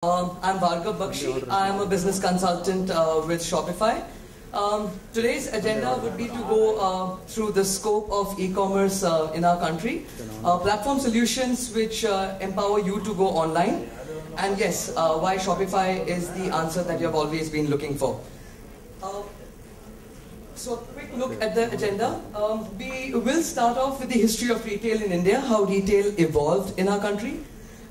I'm Bhargav Bakshi. I'm a business consultant with Shopify. Today's agenda would be to go through the scope of e-commerce in our country, platform solutions which empower you to go online, and yes, why Shopify is the answer that you have always been looking for. So a quick look at the agenda. We will start off with the history of retail in India, how retail evolved in our country.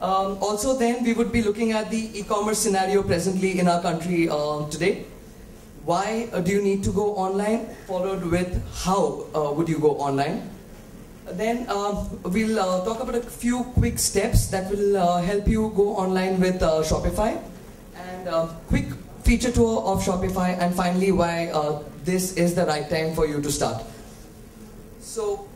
Also then we would be looking at the e-commerce scenario presently in our country today. Why do you need to go online? Followed with how would you go online? Then we'll talk about a few quick steps that will help you go online with Shopify, and quick feature tour of Shopify, and finally why this is the right time for you to start. So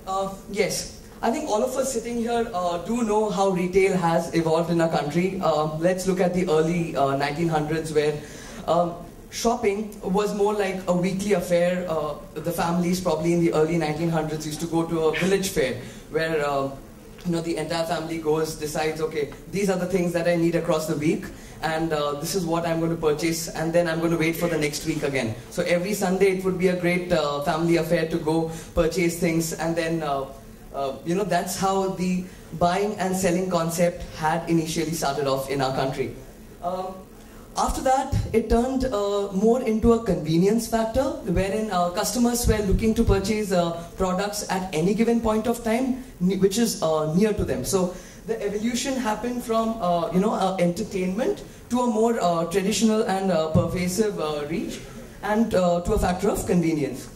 yes, I think all of us sitting here do know how retail has evolved in our country. Let's look at the early 1900s, where shopping was more like a weekly affair. The families probably in the early 1900s used to go to a village fair where the entire family goes, decides, okay, these are the things that I need across the week, and this is what I'm going to purchase, and then I'm going to wait for the next week again. So every Sunday it would be a great family affair to go purchase things, and then that's how the buying and selling concept had initially started off in our country. After that, it turned more into a convenience factor, wherein customers were looking to purchase products at any given point of time, which is near to them. So the evolution happened from entertainment to a more traditional and pervasive reach, and to a factor of convenience.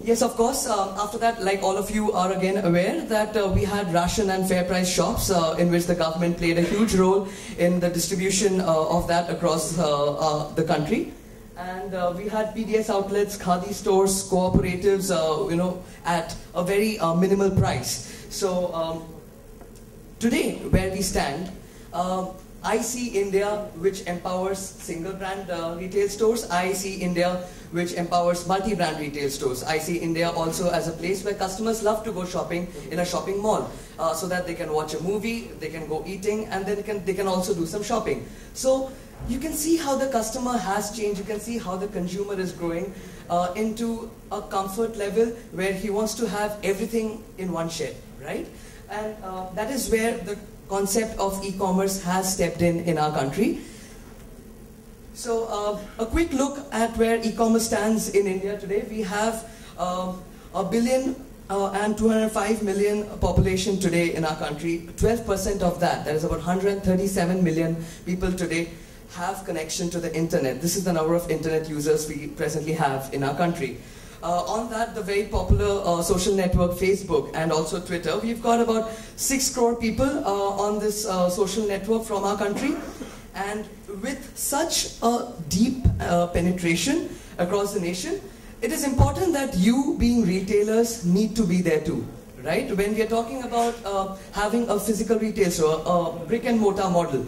Yes, of course, after that, like all of you are again aware that we had ration and fair price shops in which the government played a huge role in the distribution of that across the country. And we had PDS outlets, khadi stores, cooperatives, at a very minimal price. So today, where we stand, I see India, which empowers single brand retail stores. I see India, which empowers multi-brand retail stores. I see India also as a place where customers love to go shopping in a shopping mall, so that they can watch a movie, they can go eating, and then they can also do some shopping. So you can see how the customer has changed. You can see how the consumer is growing into a comfort level where he wants to have everything in one shed, right? And that is where the concept of e-commerce has stepped in our country. So a quick look at where e-commerce stands in India today. We have 1,205 million population today in our country. 12% of that is about 137 million people today, have connection to the internet. This is the number of internet users we presently have in our country. On that, the very popular social network Facebook and also Twitter, we've got about 6 crore people on this social network from our country. And with such a deep penetration across the nation, it is important that you, being retailers, need to be there too, right? When we are talking about having a physical retail store, a brick and mortar model,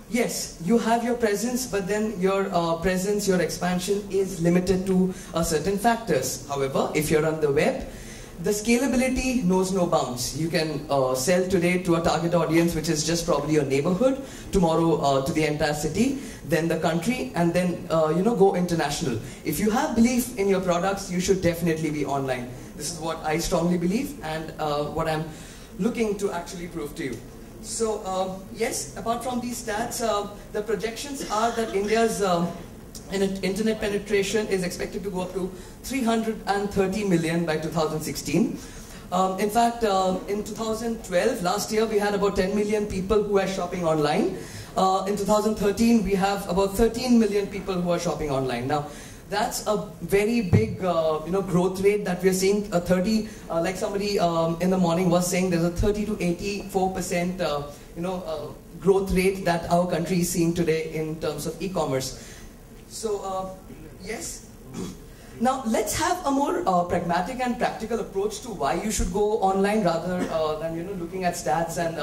yes, you have your presence, but then your presence, your expansion is limited to certain factors. However, if you're on the web, the scalability knows no bounds. You can sell today to a target audience, which is just probably your neighborhood, tomorrow to the entire city, then the country, and then go international. If you have belief in your products, you should definitely be online. This is what I strongly believe, and what I'm looking to actually prove to you. So yes, apart from these stats, the projections are that India's internet penetration is expected to go up to 330 million by 2016. In fact, in 2012, last year, we had about 10 million people who were shopping online. In 2013, we have about 13 million people who are shopping online. Now, that's a very big growth rate that we're seeing. Like somebody in the morning was saying, there's a 30 to 84% growth rate that our country is seeing today in terms of e-commerce. So yes. Now let's have a more pragmatic and practical approach to why you should go online rather than looking at stats and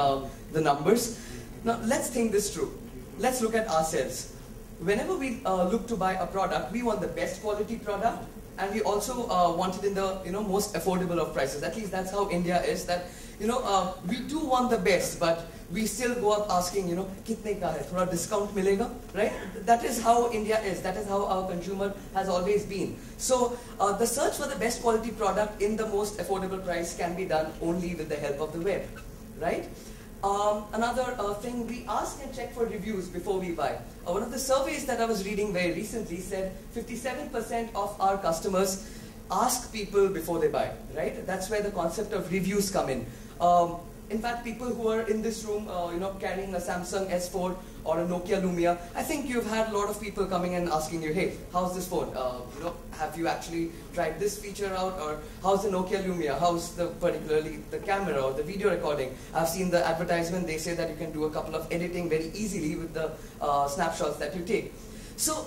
the numbers. Now let's think this through. Let's look at ourselves. Whenever we look to buy a product, we want the best quality product, and we also want it in the most affordable of prices. At least that's how India is. That we do want the best, but we still go up asking, kitne ka hai, thoda discount milega, right? That is how India is. That is how our consumer has always been. So the search for the best quality product in the most affordable price can be done only with the help of the web, right? Another thing, we ask and check for reviews before we buy. One of the surveys that I was reading very recently said 57% of our customers ask people before they buy, right? That's where the concept of reviews come in. In fact, people who are in this room, carrying a Samsung S4 or a Nokia Lumia, I think you've had a lot of people coming and asking you, hey, how's this phone? Have you actually tried this feature out? Or how's the Nokia Lumia? How's particularly the camera or the video recording? I've seen the advertisement. They say that you can do a couple of editing very easily with the snapshots that you take. So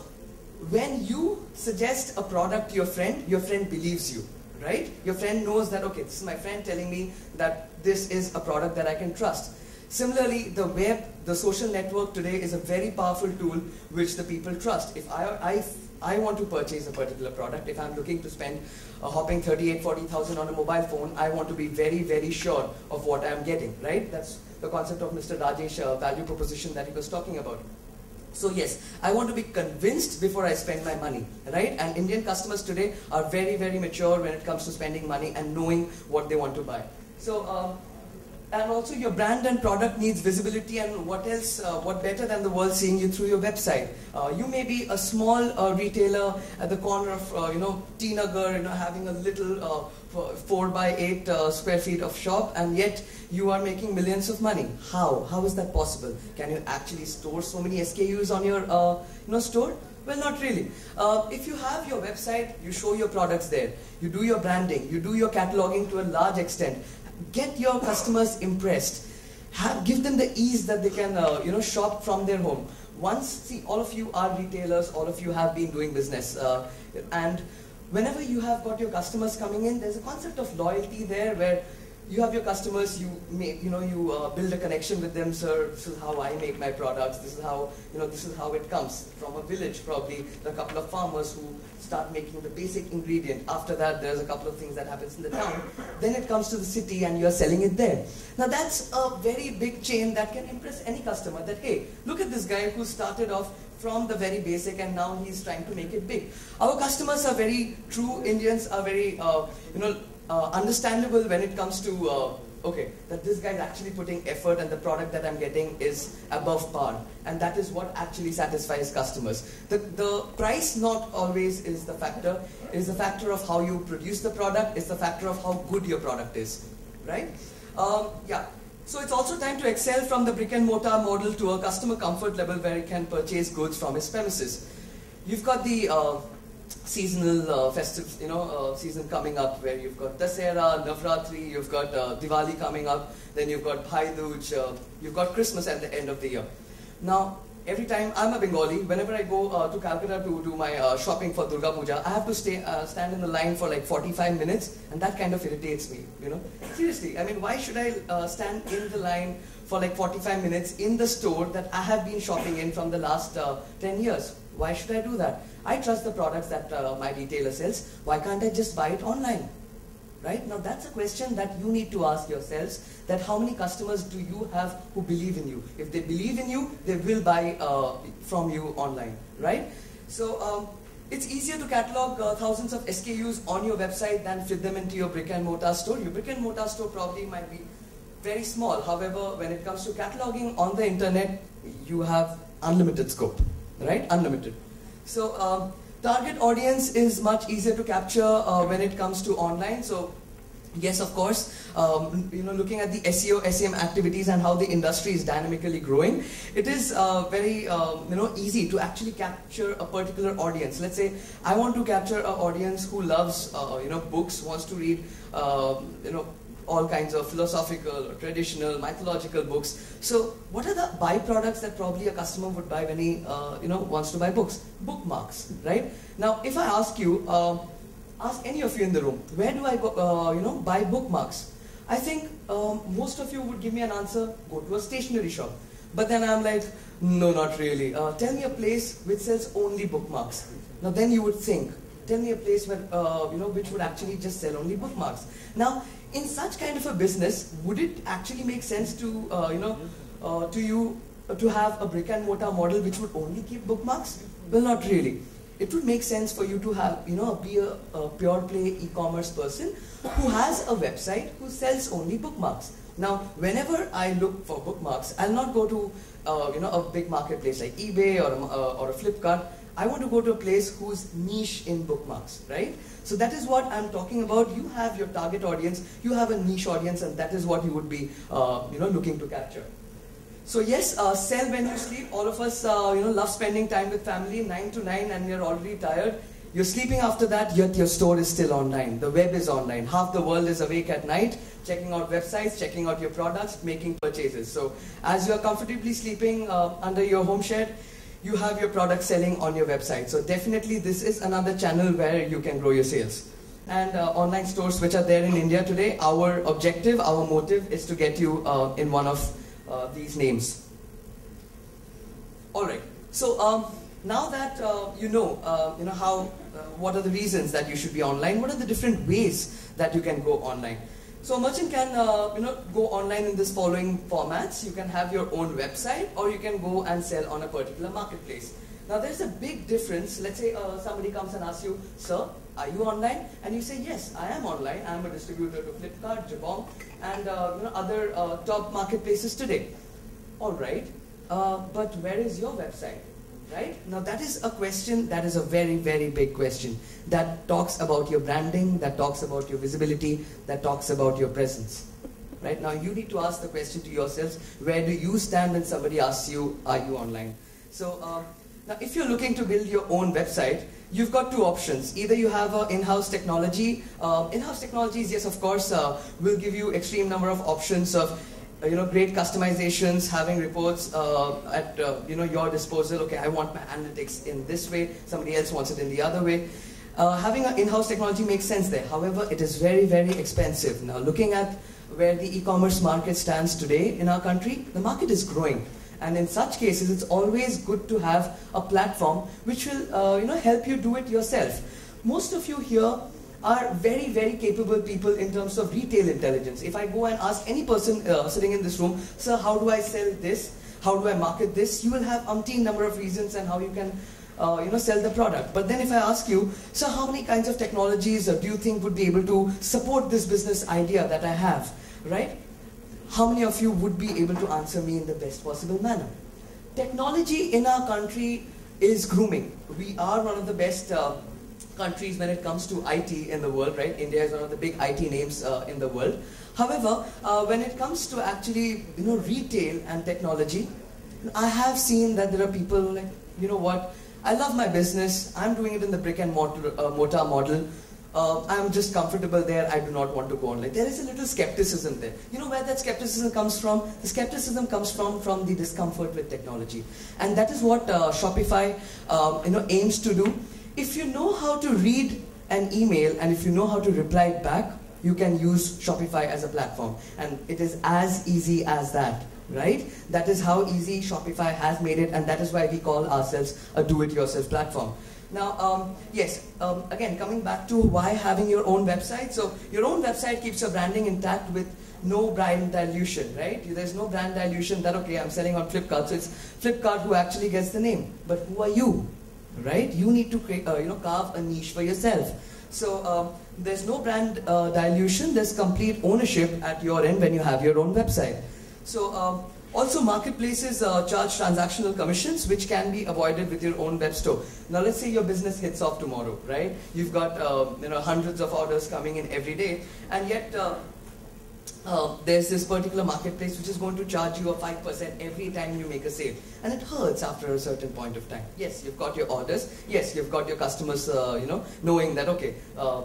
when you suggest a product to your friend believes you. Right? Your friend knows that, okay, this is my friend telling me that this is a product that I can trust. Similarly, the web, the social network today is a very powerful tool which the people trust. If I want to purchase a particular product, if I'm looking to spend a hopping 38,000-40,000 on a mobile phone, I want to be very, very sure of what I'm getting, right? That's the concept of Mr. Rajesh value proposition that he was talking about. So yes, I want to be convinced before I spend my money, right? And Indian customers today are very, very mature when it comes to spending money and knowing what they want to buy. So, and also your brand and product needs visibility, and what else, what better than the world seeing you through your website? You may be a small retailer at the corner of, T Nagar, having a little 4x8 square feet of shop, and yet you are making millions of money. How? How is that possible? Can you actually store so many SKUs on your store? Well, not really. If you have your website, you show your products there. You do your branding. You do your cataloging to a large extent. Get your customers impressed. Give them the ease that they can, shop from their home. See, all of you are retailers. All of you have been doing business, and whenever you have got your customers coming in, there's a concept of loyalty there where you have your customers, you build a connection with them. Sir, this is how I make my products. This is how it comes from a village. Probably a couple of farmers who start making the basic ingredient. After that, there's a couple of things that happens in the town. Then it comes to the city, and you're selling it there. Now that's a very big chain that can impress any customer. That hey, look at this guy who started off from the very basic, and now he's trying to make it big. Our customers are very true. Indians are very understandable when it comes to that this guy is actually putting effort, and the product that I'm getting is above par, and that is what actually satisfies customers. The price not always is the factor. It is the factor of how you produce the product. It's the factor of how good your product is, right? So it's also time to excel from the brick and mortar model to a customer comfort level where he can purchase goods from his premises. You've got the seasonal festive, season coming up where you've got Dasera, Navratri, you've got Diwali coming up, then you've got Bhai Dooj, you've got Christmas at the end of the year. Now, every time, I'm a Bengali, whenever I go to Calcutta to do my shopping for Durga Puja, I have to stand in the line for like 45 minutes, and that kind of irritates me, Seriously, I mean, why should I stand in the line for like 45 minutes in the store that I have been shopping in from the last 10 years? Why should I do that? I trust the products that my retailer sells. Why can't I just buy it online? Right? Now that's a question that you need to ask yourselves, that how many customers do you have who believe in you? If they believe in you, they will buy from you online, right? So it's easier to catalog thousands of SKUs on your website than fit them into your brick and mortar store. Your brick and mortar store probably might be very small. However, when it comes to cataloging on the internet, you have unlimited scope, right? Unlimited. So target audience is much easier to capture when it comes to online. So yes, of course, looking at the SEO, SEM activities and how the industry is dynamically growing, it is very easy to actually capture a particular audience. Let's say I want to capture an audience who loves books, wants to read all kinds of philosophical, traditional, mythological books. So what are the byproducts that probably a customer would buy when he wants to buy books? Bookmarks, right? Now, if I ask you, ask any of you in the room, where do I go, buy bookmarks? I think most of you would give me an answer, go to a stationery shop. But then I'm like, no, not really. Tell me a place which sells only bookmarks. Now then you would think, Tell me a place where, which would actually just sell only bookmarks. Now, in such kind of a business, would it actually make sense to, to have a brick and mortar model which would only keep bookmarks? Well, not really. It would make sense for you to have, be a pure play e-commerce person who has a website who sells only bookmarks. Now, whenever I look for bookmarks, I'll not go to, a big marketplace like eBay or a Flipkart. I want to go to a place who's niche in bookmarks, right? So that is what I'm talking about. You have your target audience, you have a niche audience, and that is what you would be, looking to capture. So yes, sell when you sleep. All of us, love spending time with family, 9 to 9, and you're already tired. You're sleeping after that, yet your store is still online. The web is online. Half the world is awake at night, checking out websites, checking out your products, making purchases. So as you're comfortably sleeping under your home shed, you have your product selling on your website. So definitely this is another channel where you can grow your sales. And online stores which are there in India today, our objective, our motive is to get you in one of these names. All right. So now that what are the reasons that you should be online? What are the different ways that you can go online? So a merchant can go online in this following formats. You can have your own website, or you can go and sell on a particular marketplace. Now there's a big difference. Let's say somebody comes and asks you, sir, are you online? And you say, yes, I am online. I'm a distributor to Flipkart, Jabong, and other top marketplaces today. All right, but where is your website? Right? Now that is a question, that is a very, very big question. That talks about your branding, that talks about your visibility, that talks about your presence. Right? Now you need to ask the question to yourselves, where do you stand when somebody asks you, are you online? So now if you're looking to build your own website, you've got two options. Either you have an in-house technology. In-house technologies, yes, of course, will give you extreme number of options of great customizations, having reports at your disposal. Okay, I want my analytics in this way, somebody else wants it in the other way. Having an in-house technology makes sense there. However, it is very, very expensive. Now, looking at where the e-commerce market stands today in our country, the market is growing. And in such cases, it's always good to have a platform which will help you do it yourself. Most of you here are very, very capable people in terms of retail intelligence. If I go and ask any person sitting in this room, sir, how do I sell this? How do I market this? You will have umpteen number of reasons and how you can sell the product. But then if I ask you, sir, how many kinds of technologies do you think would be able to support this business idea that I have, right? How many of you would be able to answer me in the best possible manner? Technology in our country is grooming. We are one of the best countries when it comes to IT in the world, right? India is one of the big IT names in the world. However, when it comes to actually, retail and technology, I have seen that there are people like, you know what, I love my business, I'm doing it in the brick and mortar model, I'm just comfortable there, I do not want to go online. There is a little skepticism there. You know where that skepticism comes from? The skepticism comes from the discomfort with technology. And that is what Shopify aims to do. If you know how to read an email and if you know how to reply it back, you can use Shopify as a platform. And it is as easy as that, right? That is how easy Shopify has made it, and that is why we call ourselves a do-it-yourself platform. Now, again, coming back to why having your own website. So your own website keeps your branding intact with no brand dilution, right? There's no brand dilution that, okay, I'm selling on Flipkart, so it's Flipkart who actually gets the name. But who are you? Right? You need to create, carve a niche for yourself. So there's no brand dilution. There's complete ownership at your end when you have your own website. So also marketplaces charge transactional commissions, which can be avoided with your own web store. Now let's say your business hits off tomorrow, right? You've got hundreds of orders coming in every day, and yet there's this particular marketplace which is going to charge you a 5% every time you make a sale. And it hurts after a certain point of time. Yes, you've got your orders. Yes, you've got your customers, knowing that, okay,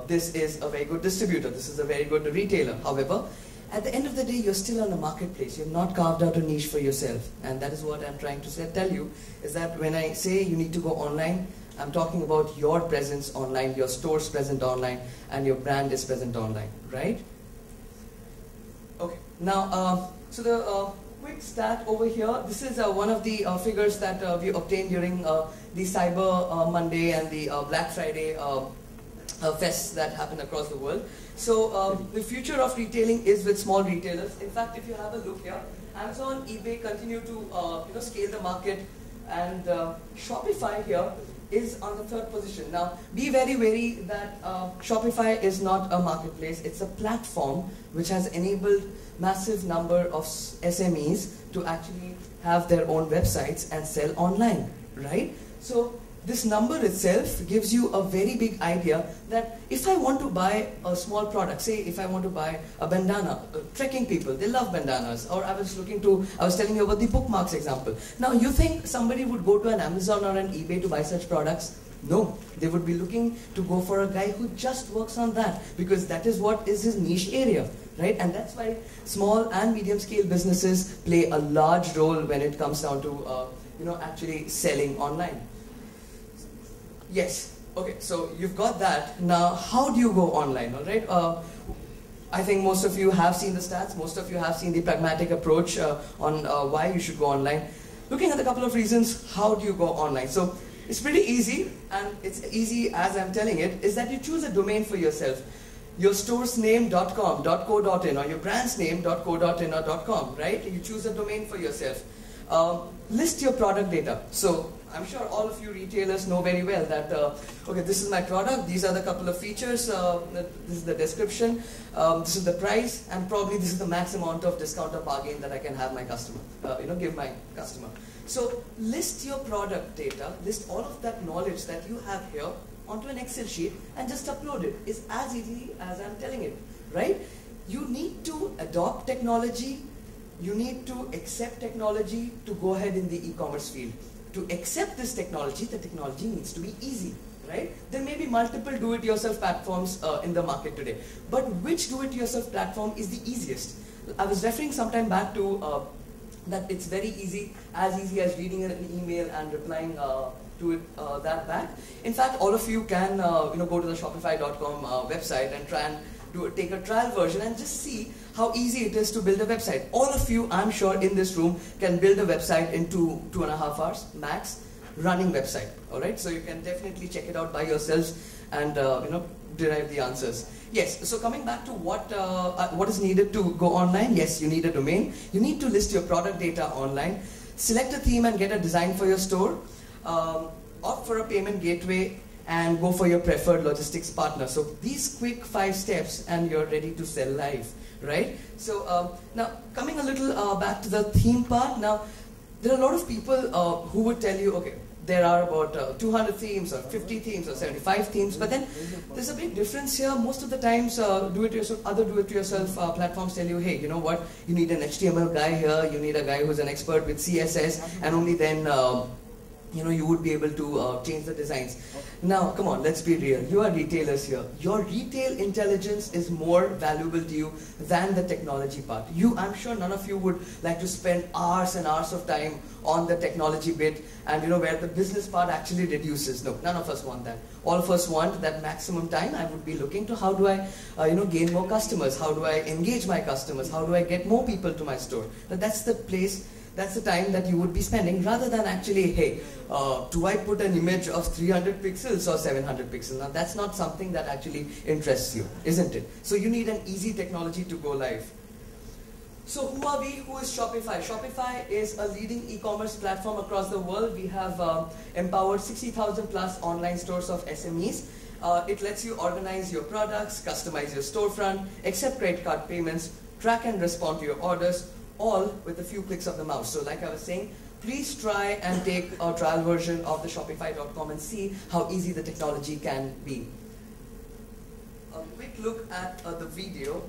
this is a very good distributor. This is a very good retailer. However, at the end of the day, you're still on a marketplace. You've not carved out a niche for yourself. And that is what I'm trying to tell you, is that when I say you need to go online, I'm talking about your presence online, your store's present online, and your brand is present online, right? Okay, now, so the quick stat over here, this is one of the figures that we obtained during the Cyber Monday and the Black Friday fests that happen across the world. So the future of retailing is with small retailers. In fact, if you have a look here, Amazon, eBay continue to scale the market, and Shopify here is on the 3rd position. Now, be very wary that Shopify is not a marketplace. It's a platform which has enabled massive number of SMEs to actually have their own websites and sell online, right? So this number itself gives you a very big idea that if I want to buy a small product, say if I want to buy a bandana, trekking people, they love bandanas, or I was telling you about the bookmarks example. Now you think somebody would go to an Amazon or an eBay to buy such products? No, they would be looking to go for a guy who just works on that, because that is what is his niche area, right? And that's why small and medium scale businesses play a large role when it comes down to actually selling online. Yes, okay, so you've got that. Now, how do you go online, all right? I think most of you have seen the stats, most of you have seen the pragmatic approach on why you should go online. Looking at a couple of reasons, how do you go online? So, it's pretty easy, and it's easy as I'm telling it, is that you choose a domain for yourself. Your store's name.com, .co.in, or your brand's name.co.in or .com, right? You choose a domain for yourself. List your product data. So, I'm sure all of you retailers know very well that, okay, this is my product, these are the couple of features, this is the description, this is the price, and probably this is the max amount of discount or bargain that I can have my customer, give my customer. So list your product data, list all of that knowledge that you have here onto an Excel sheet and just upload it. It's as easy as I'm telling it, right? You need to adopt technology, you need to accept technology to go ahead in the e-commerce field. To accept this technology, the technology needs to be easy, right? There may be multiple do-it-yourself platforms in the market today, but which do-it-yourself platform is the easiest? I was referring sometime back to that it's very easy as reading an email and replying to it that back. In fact, all of you can go to the Shopify.com website and try and take a trial version and just see how easy it is to build a website. All of you, I'm sure, in this room can build a website in 2.5 hours max, running website. All right, so you can definitely check it out by yourselves and derive the answers. Yes. So coming back to what is needed to go online. Yes, you need a domain. You need to list your product data online. Select a theme and get a design for your store. Opt for a payment gateway, and go for your preferred logistics partner. So these quick 5 steps and you're ready to sell live, right? So now coming a little back to the theme part. Now there are a lot of people who would tell you, okay, there are about 200 themes or 50 themes or 75 themes, but then there's a big difference here. Most of the times other do-it-yourself platforms tell you, hey, you know what, you need an HTML guy here, you need a guy who's an expert with CSS, and only then you would be able to change the designs. Now, come on, let's be real. You are retailers here. Your retail intelligence is more valuable to you than the technology part. I'm sure none of you would like to spend hours and hours of time on the technology bit and where the business part actually reduces. No, none of us want that. All of us want that maximum time. I would be looking to how do I gain more customers? How do I engage my customers? How do I get more people to my store? Now, that's the place. That's the time that you would be spending, rather than actually, hey, do I put an image of 300 pixels or 700 pixels? Now that's not something that actually interests you, isn't it? So you need an easy technology to go live. So who are we? Who is Shopify? Shopify is a leading e-commerce platform across the world. We have empowered 60,000 plus online stores of SMEs. It lets you organize your products, customize your storefront, accept credit card payments, track and respond to your orders, all with a few clicks of the mouse. So like I was saying, please try and take a trial version of the Shopify.com and see how easy the technology can be. A quick look at the video.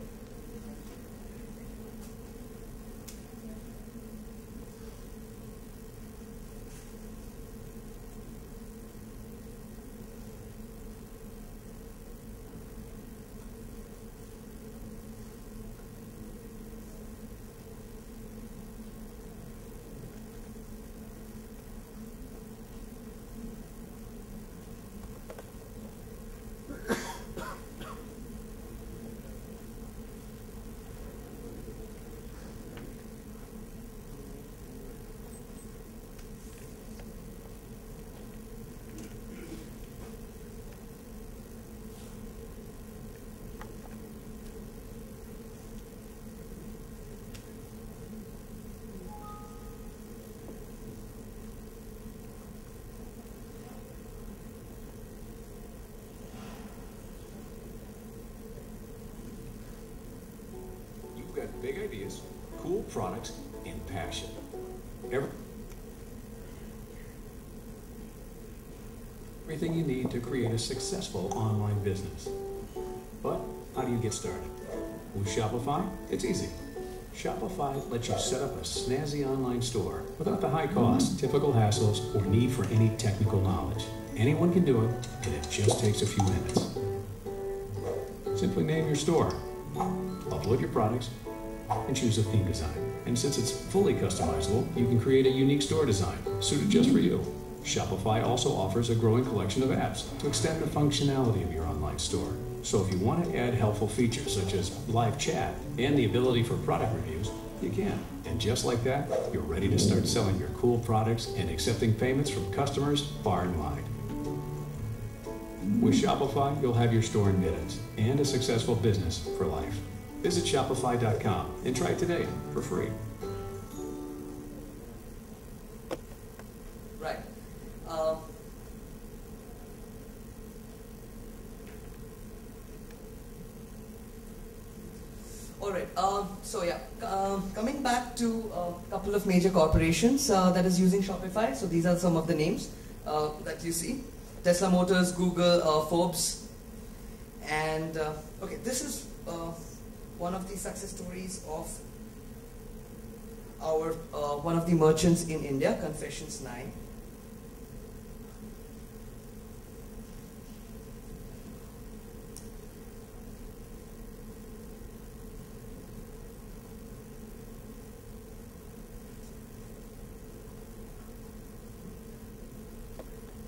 big ideas, cool products, and passion. Everything you need to create a successful online business. But how do you get started? With Shopify, it's easy. Shopify lets you set up a snazzy online store without the high costs, typical hassles, or need for any technical knowledge. Anyone can do it, and it just takes a few minutes. Simply name your store, upload your products, and choose a theme design. And since it's fully customizable, you can create a unique store design suited just for you. Shopify also offers a growing collection of apps to extend the functionality of your online store. So if you want to add helpful features such as live chat and the ability for product reviews, you can. And just like that, you're ready to start selling your cool products and accepting payments from customers far and wide. With Shopify, you'll have your store in minutes and a successful business for life. Visit Shopify.com and try it today for free. Right. All right. Coming back to a couple of major corporations that is using Shopify. So these are some of the names that you see: Tesla Motors, Google, Forbes, and okay, this is one of the success stories of our one of the merchants in India, Confessions 9.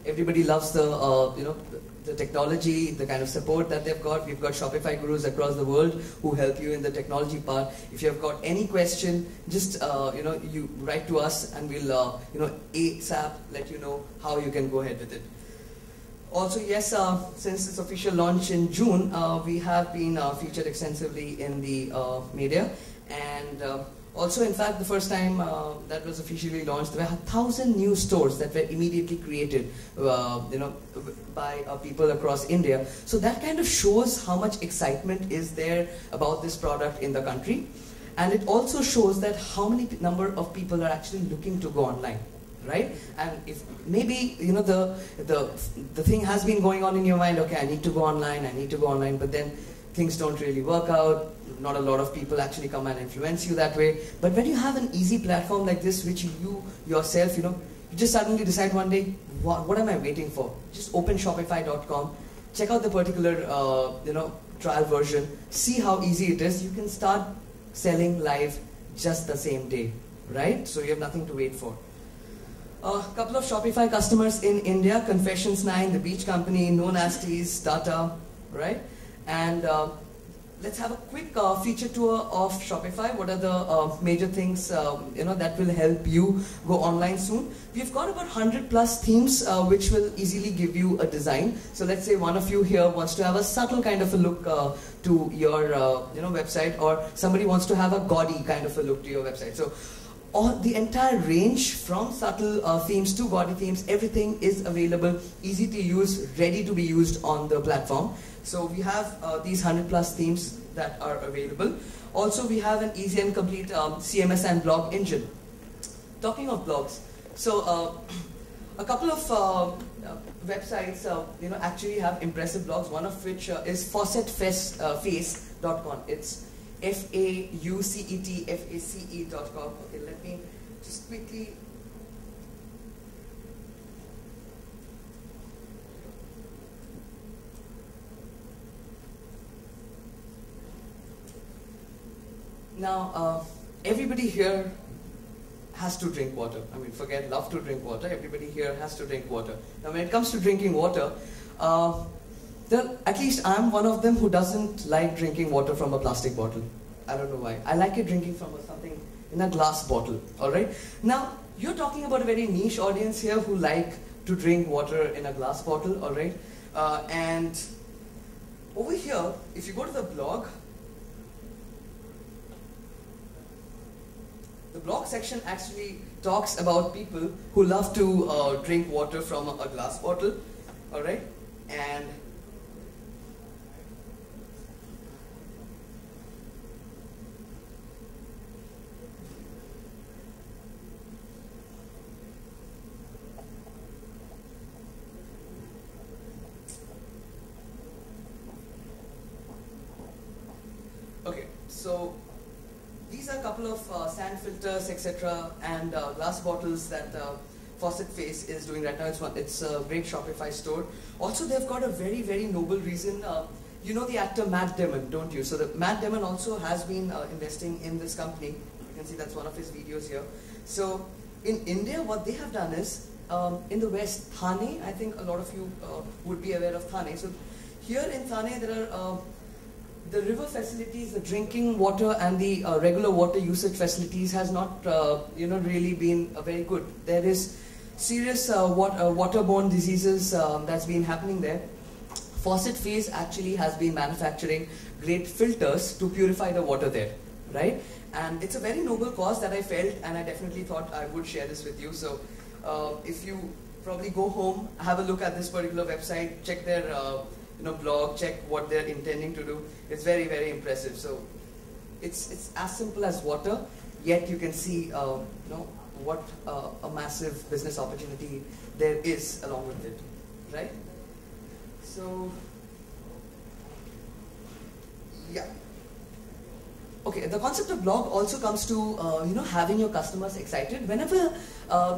Everybody loves the the technology, the kind of support that they've got. We've got Shopify gurus across the world who help you in the technology part. If you have got any question, just you write to us and we'll ASAP let you know how you can go ahead with it. Also, yes, since its official launch in June, we have been featured extensively in the media, and also, in fact, the first time that was officially launched, there were 1,000 new stores that were immediately created, by people across India. So that kind of shows how much excitement is there about this product in the country, and it also shows that how many number of people are actually looking to go online, right? And if maybe the thing has been going on in your mind, okay, I need to go online, but then things don't really work out. Not a lot of people actually come and influence you that way. But when you have an easy platform like this, which you yourself, you just suddenly decide one day, what am I waiting for? Just open Shopify.com, check out the particular, trial version, see how easy it is. You can start selling live just the same day, right? So you have nothing to wait for. A couple of Shopify customers in India: Confessions 9, the beach company, No Nasties, Tata, right? And let's have a quick feature tour of Shopify. What are the major things that will help you go online soon? We've got about 100 plus themes which will easily give you a design. So let's say one of you here wants to have a subtle kind of a look to your website, or somebody wants to have a gaudy kind of a look to your website. So the entire range from subtle themes to gaudy themes, everything is available, easy to use, ready to be used on the platform. So we have these 100 plus themes that are available. Also, we have an easy and complete CMS and blog engine. Talking of blogs, so a couple of websites actually have impressive blogs, one of which is faucetface.com. It's FAUCETFACE.com. Okay, let me just quickly. Now, everybody here has to drink water. I mean, forget love to drink water. Everybody here has to drink water. Now, when it comes to drinking water, at least I'm one of them who doesn't like drinking water from a plastic bottle. I don't know why. I like it drinking from something in a glass bottle, all right? Now, you're talking about a very niche audience here who like to drink water in a glass bottle, all right? And over here, if you go to the blog section actually talks about people who love to drink water from a glass bottle, all right? And So these are a couple of sand filters, etc., and glass bottles that Faucet Face is doing right now. It's a great Shopify store. Also, they've got a very, very noble reason. You know the actor Matt Damon, don't you? So Matt Damon also has been investing in this company. You can see that's one of his videos here. So in India, what they have done is, in the West, Thane, I think a lot of you would be aware of Thane. So here in Thane, there are the river facilities, the drinking water and the regular water usage facilities has not really been very good. There is serious waterborne diseases that's been happening there. Faucet Face actually has been manufacturing great filters to purify the water there, right? And it's a very noble cause that I felt, and I definitely thought I would share this with you. So if you probably go home, have a look at this particular website, check their blog, check what they're intending to do. It's very, very impressive. So it's as simple as water, yet you can see what a massive business opportunity there is along with it, right? So yeah. Okay, the concept of blog also comes to having your customers excited. Whenever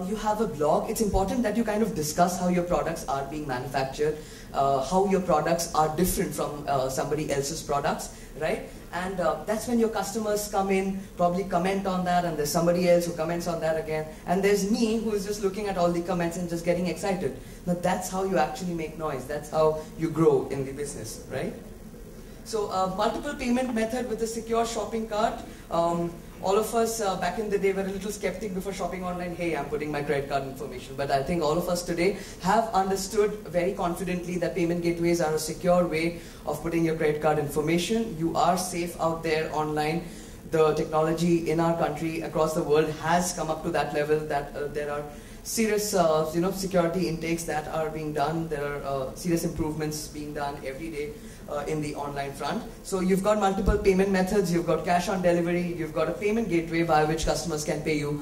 you have a blog, it's important that you kind of discuss how your products are being manufactured, how your products are different from somebody else's products, right? And that's when your customers come in, probably comment on that, and there's somebody else who comments on that again, and there's me who is just looking at all the comments and just getting excited. Now that's how you actually make noise. That's how you grow in the business, right? So multiple payment method with a secure shopping cart. All of us back in the day were a little skeptic before shopping online. Hey, I'm putting my credit card information. But I think all of us today have understood very confidently that payment gateways are a secure way of putting your credit card information. You are safe out there online. The technology in our country, across the world, has come up to that level that there are serious security intakes that are being done. There are serious improvements being done every day in the online front. So you've got multiple payment methods, you've got cash on delivery, you've got a payment gateway by which customers can pay you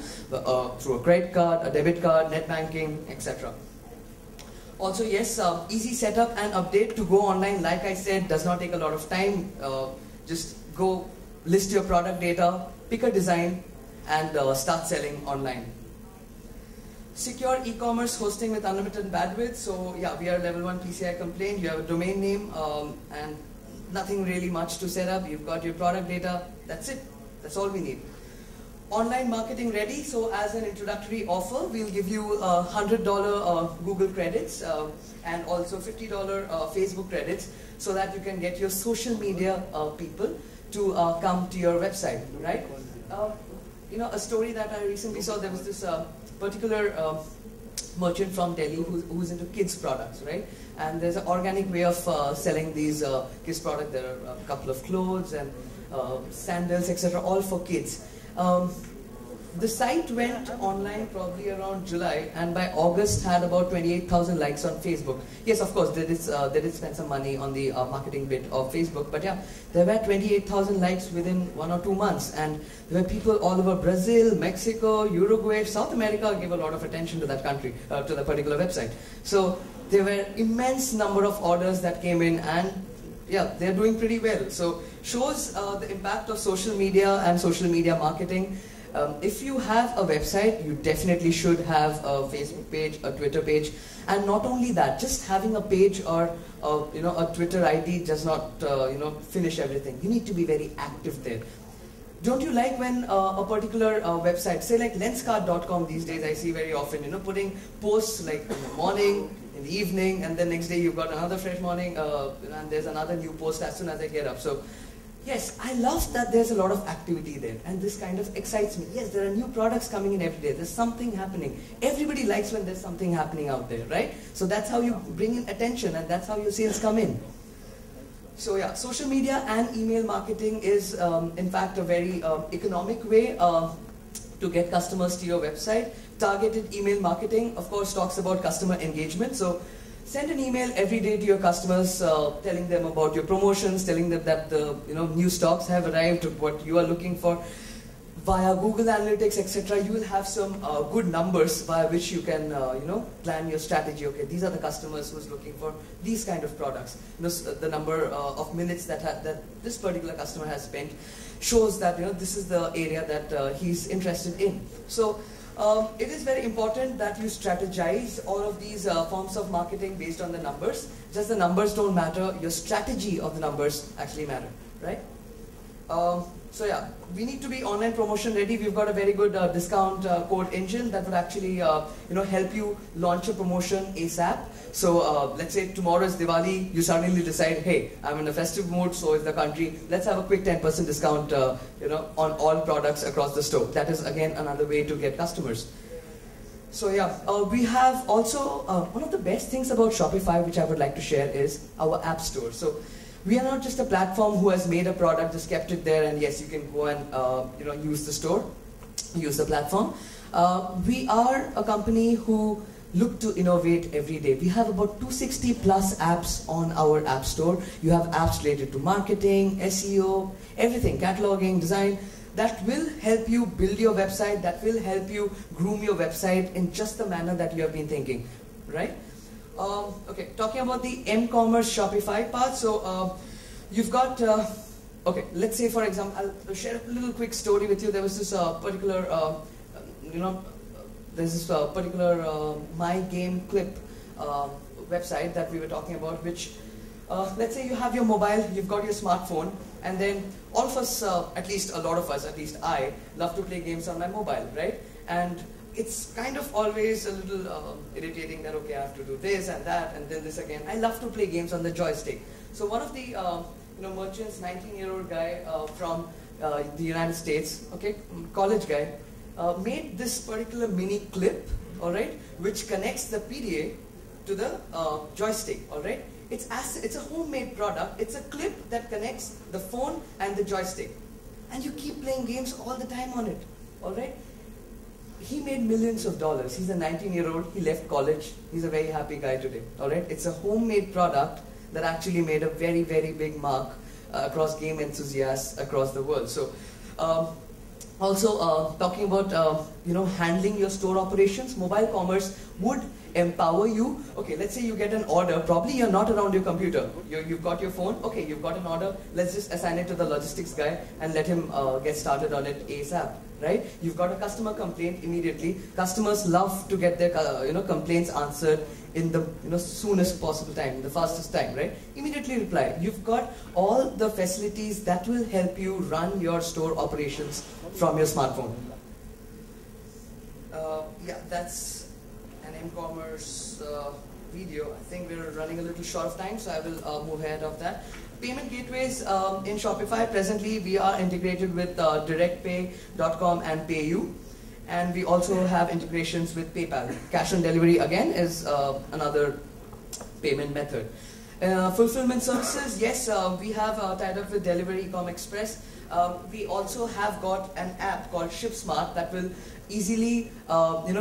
through a credit card, a debit card, net banking, etc. Also, yes, easy setup and update to go online. Like I said, does not take a lot of time. Just go list your product data, pick a design, and start selling online. Secure e-commerce hosting with unlimited bandwidth. So yeah, we are level 1 PCI complaint. You have a domain name and nothing really much to set up. You've got your product data. That's it. That's all we need. Online marketing ready. So as an introductory offer, we'll give you $100 Google credits and also $50 Facebook credits so that you can get your social media people to come to your website, right? A story that I recently saw, there was this particular merchant from Delhi who's into kids products, right? And there's an organic way of selling these kids products. There are a couple of clothes and sandals, etc., all for kids. The site went online probably around July, and by August had about 28,000 likes on Facebook. Yes, of course, they did spend some money on the marketing bit of Facebook, but yeah, there were 28,000 likes within 1 or 2 months, and there were people all over Brazil, Mexico, Uruguay, South America gave a lot of attention to that country, to the particular website. So there were immense number of orders that came in, and yeah, they're doing pretty well. So shows the impact of social media and social media marketing. If you have a website, you definitely should have a Facebook page, a Twitter page, and not only that, just having a page or a Twitter ID does not finish everything. You need to be very active there. Don't you like when a particular website, say like lenscard.com these days, I see very often, putting posts like in the morning, in the evening, and then next day you've got another fresh morning, and there's another new post as soon as I get up. So yes, I love that there's a lot of activity there, and this kind of excites me. Yes, there are new products coming in every day. There's something happening. Everybody likes when there's something happening out there, right? So that's how you bring in attention, and that's how your sales come in. So yeah, social media and email marketing is in fact a very economic way to get customers to your website. Targeted email marketing, of course, talks about customer engagement. So send an email every day to your customers, telling them about your promotions, telling them that the new stocks have arrived, what you are looking for. via Google Analytics, etc., you will have some good numbers via which you can, plan your strategy. Okay, these are the customers who's looking for these kind of products. The number of minutes that this particular customer has spent shows that this is the area that he's interested in. So it is very important that you strategize all of these forms of marketing based on the numbers. Just the numbers don't matter. Your strategy of the numbers actually matter, right? So yeah, we need to be online promotion ready. We've got a very good discount code engine that would actually help you launch a promotion ASAP. So let's say tomorrow is Diwali, you suddenly decide, hey, I'm in a festive mood, so is the country. Let's have a quick 10% discount, on all products across the store. That is again another way to get customers. So yeah, we have also one of the best things about Shopify, which I would like to share, is our app store. So we are not just a platform who has made a product, just kept it there, and yes, you can go and use the store, use the platform. We are a company who look to innovate every day. We have about 260 plus apps on our app store. You have apps related to marketing, SEO, everything, cataloging, design. That will help you build your website. That will help you groom your website in just the manner that you have been thinking, right? Okay, talking about the m-commerce Shopify part. So you've got, okay, let's say for example, I'll share a little quick story with you. There was this particular, there's this particular My Game Clip website that we were talking about, which, let's say you have your mobile, you've got your smartphone, and then all of us, at least a lot of us, at least I, love to play games on my mobile, right? And it's kind of always a little irritating that, okay, I have to do this and that and then this again. I love to play games on the joystick. So one of the merchants, 19-year-old guy from the United States, okay, college guy, made this particular mini clip, all right, which connects the PDA to the joystick, all right. It's a homemade product. It's a clip that connects the phone and the joystick, and you keep playing games all the time on it, all right. He made millions of dollars. He's a 19-year-old. He left college. He's a very happy guy today. All right. It's a homemade product that actually made a very, very big mark across game enthusiasts across the world. So, also talking about handling your store operations, mobile commerce would empower you. Okay, let's say you get an order. Probably you're not around your computer. You've got your phone. Okay, you've got an order. Let's just assign it to the logistics guy and let him get started on it ASAP. Right? You've got a customer complaint immediately. Customers love to get their complaints answered in the soonest possible time, the fastest time, right? Immediately reply. You've got all the facilities that will help you run your store operations from your smartphone. Yeah, that's an m-commerce video. I think we're running a little short of time, so I will move ahead of that. Payment gateways in Shopify. Presently, we are integrated with directpay.com and PayU. And we also have integrations with PayPal. Cash on delivery, again, is another payment method. Fulfillment services, yes, we have tied up with Delivery Ecom Express. We also have got an app called ShipSmart that will easily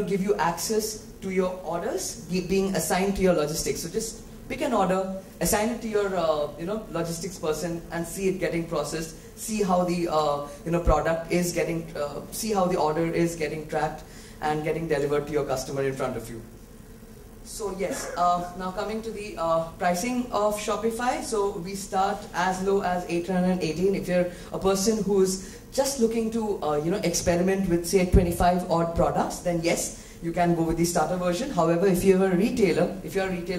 give you access to your orders being assigned to your logistics. So just pick an order, assign it to your logistics person, and see it getting processed. See how the product is getting, see how the order is getting tracked and getting delivered to your customer in front of you. So yes, now coming to the pricing of Shopify. So we start as low as 818. If you're a person who's just looking to experiment with say 25 odd products, then yes, you can go with the starter version. However, if you're a retailer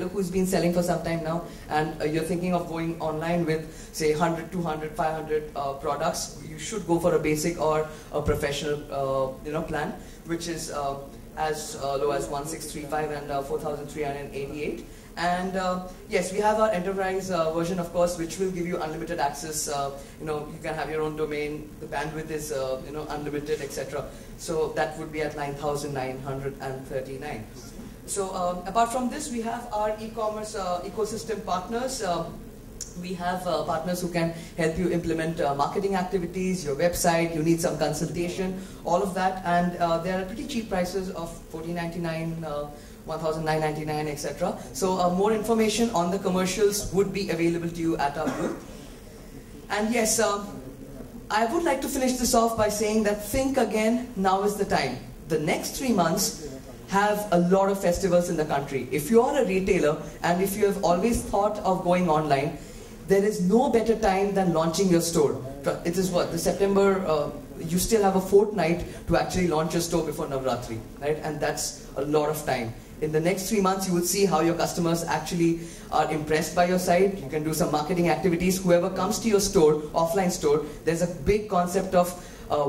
who's been selling for some time now, and you're thinking of going online with say 100, 200, 500 products, you should go for a basic or a professional plan, which is as low as 1635 and 4388. And yes, we have our enterprise version, of course, which will give you unlimited access. You can have your own domain. The bandwidth is unlimited, etc. So that would be at 9,939. So apart from this, we have our e-commerce ecosystem partners. We have partners who can help you implement marketing activities, your website. You need some consultation, all of that, and there are pretty cheap prices of $14.99. 1,999, etc. So more information on the commercials would be available to you at our booth. And yes, I would like to finish this off by saying that think again, now is the time. The next 3 months have a lot of festivals in the country. If you are a retailer and if you have always thought of going online, there is no better time than launching your store. It is what, the September, you still have a fortnight to actually launch your store before Navratri, right? And that's a lot of time. In the next 3 months, you will see how your customers actually are impressed by your site. You can do some marketing activities. Whoever comes to your store, offline store, there's a big concept of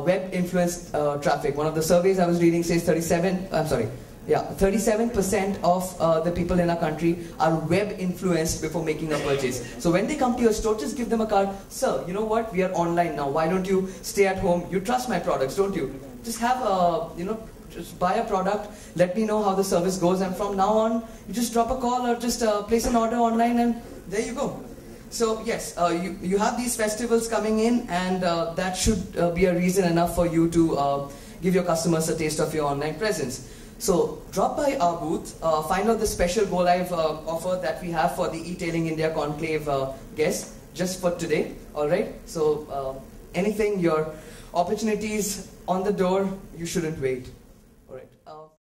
web influence traffic. One of the surveys I was reading says 37% of the people in our country are web influenced before making a purchase. So when they come to your store, just give them a card. Sir, you know what? We are online now. Why don't you stay at home? You trust my products, don't you? Just have a, just buy a product, let me know how the service goes, and from now on, you just drop a call or just place an order online, and there you go. So yes, you have these festivals coming in, and that should be a reason enough for you to give your customers a taste of your online presence. So drop by our booth, find out the special Go Live offer that we have for the eTailing India Conclave guests, just for today, alright? So anything, your opportunities on the door, you shouldn't wait.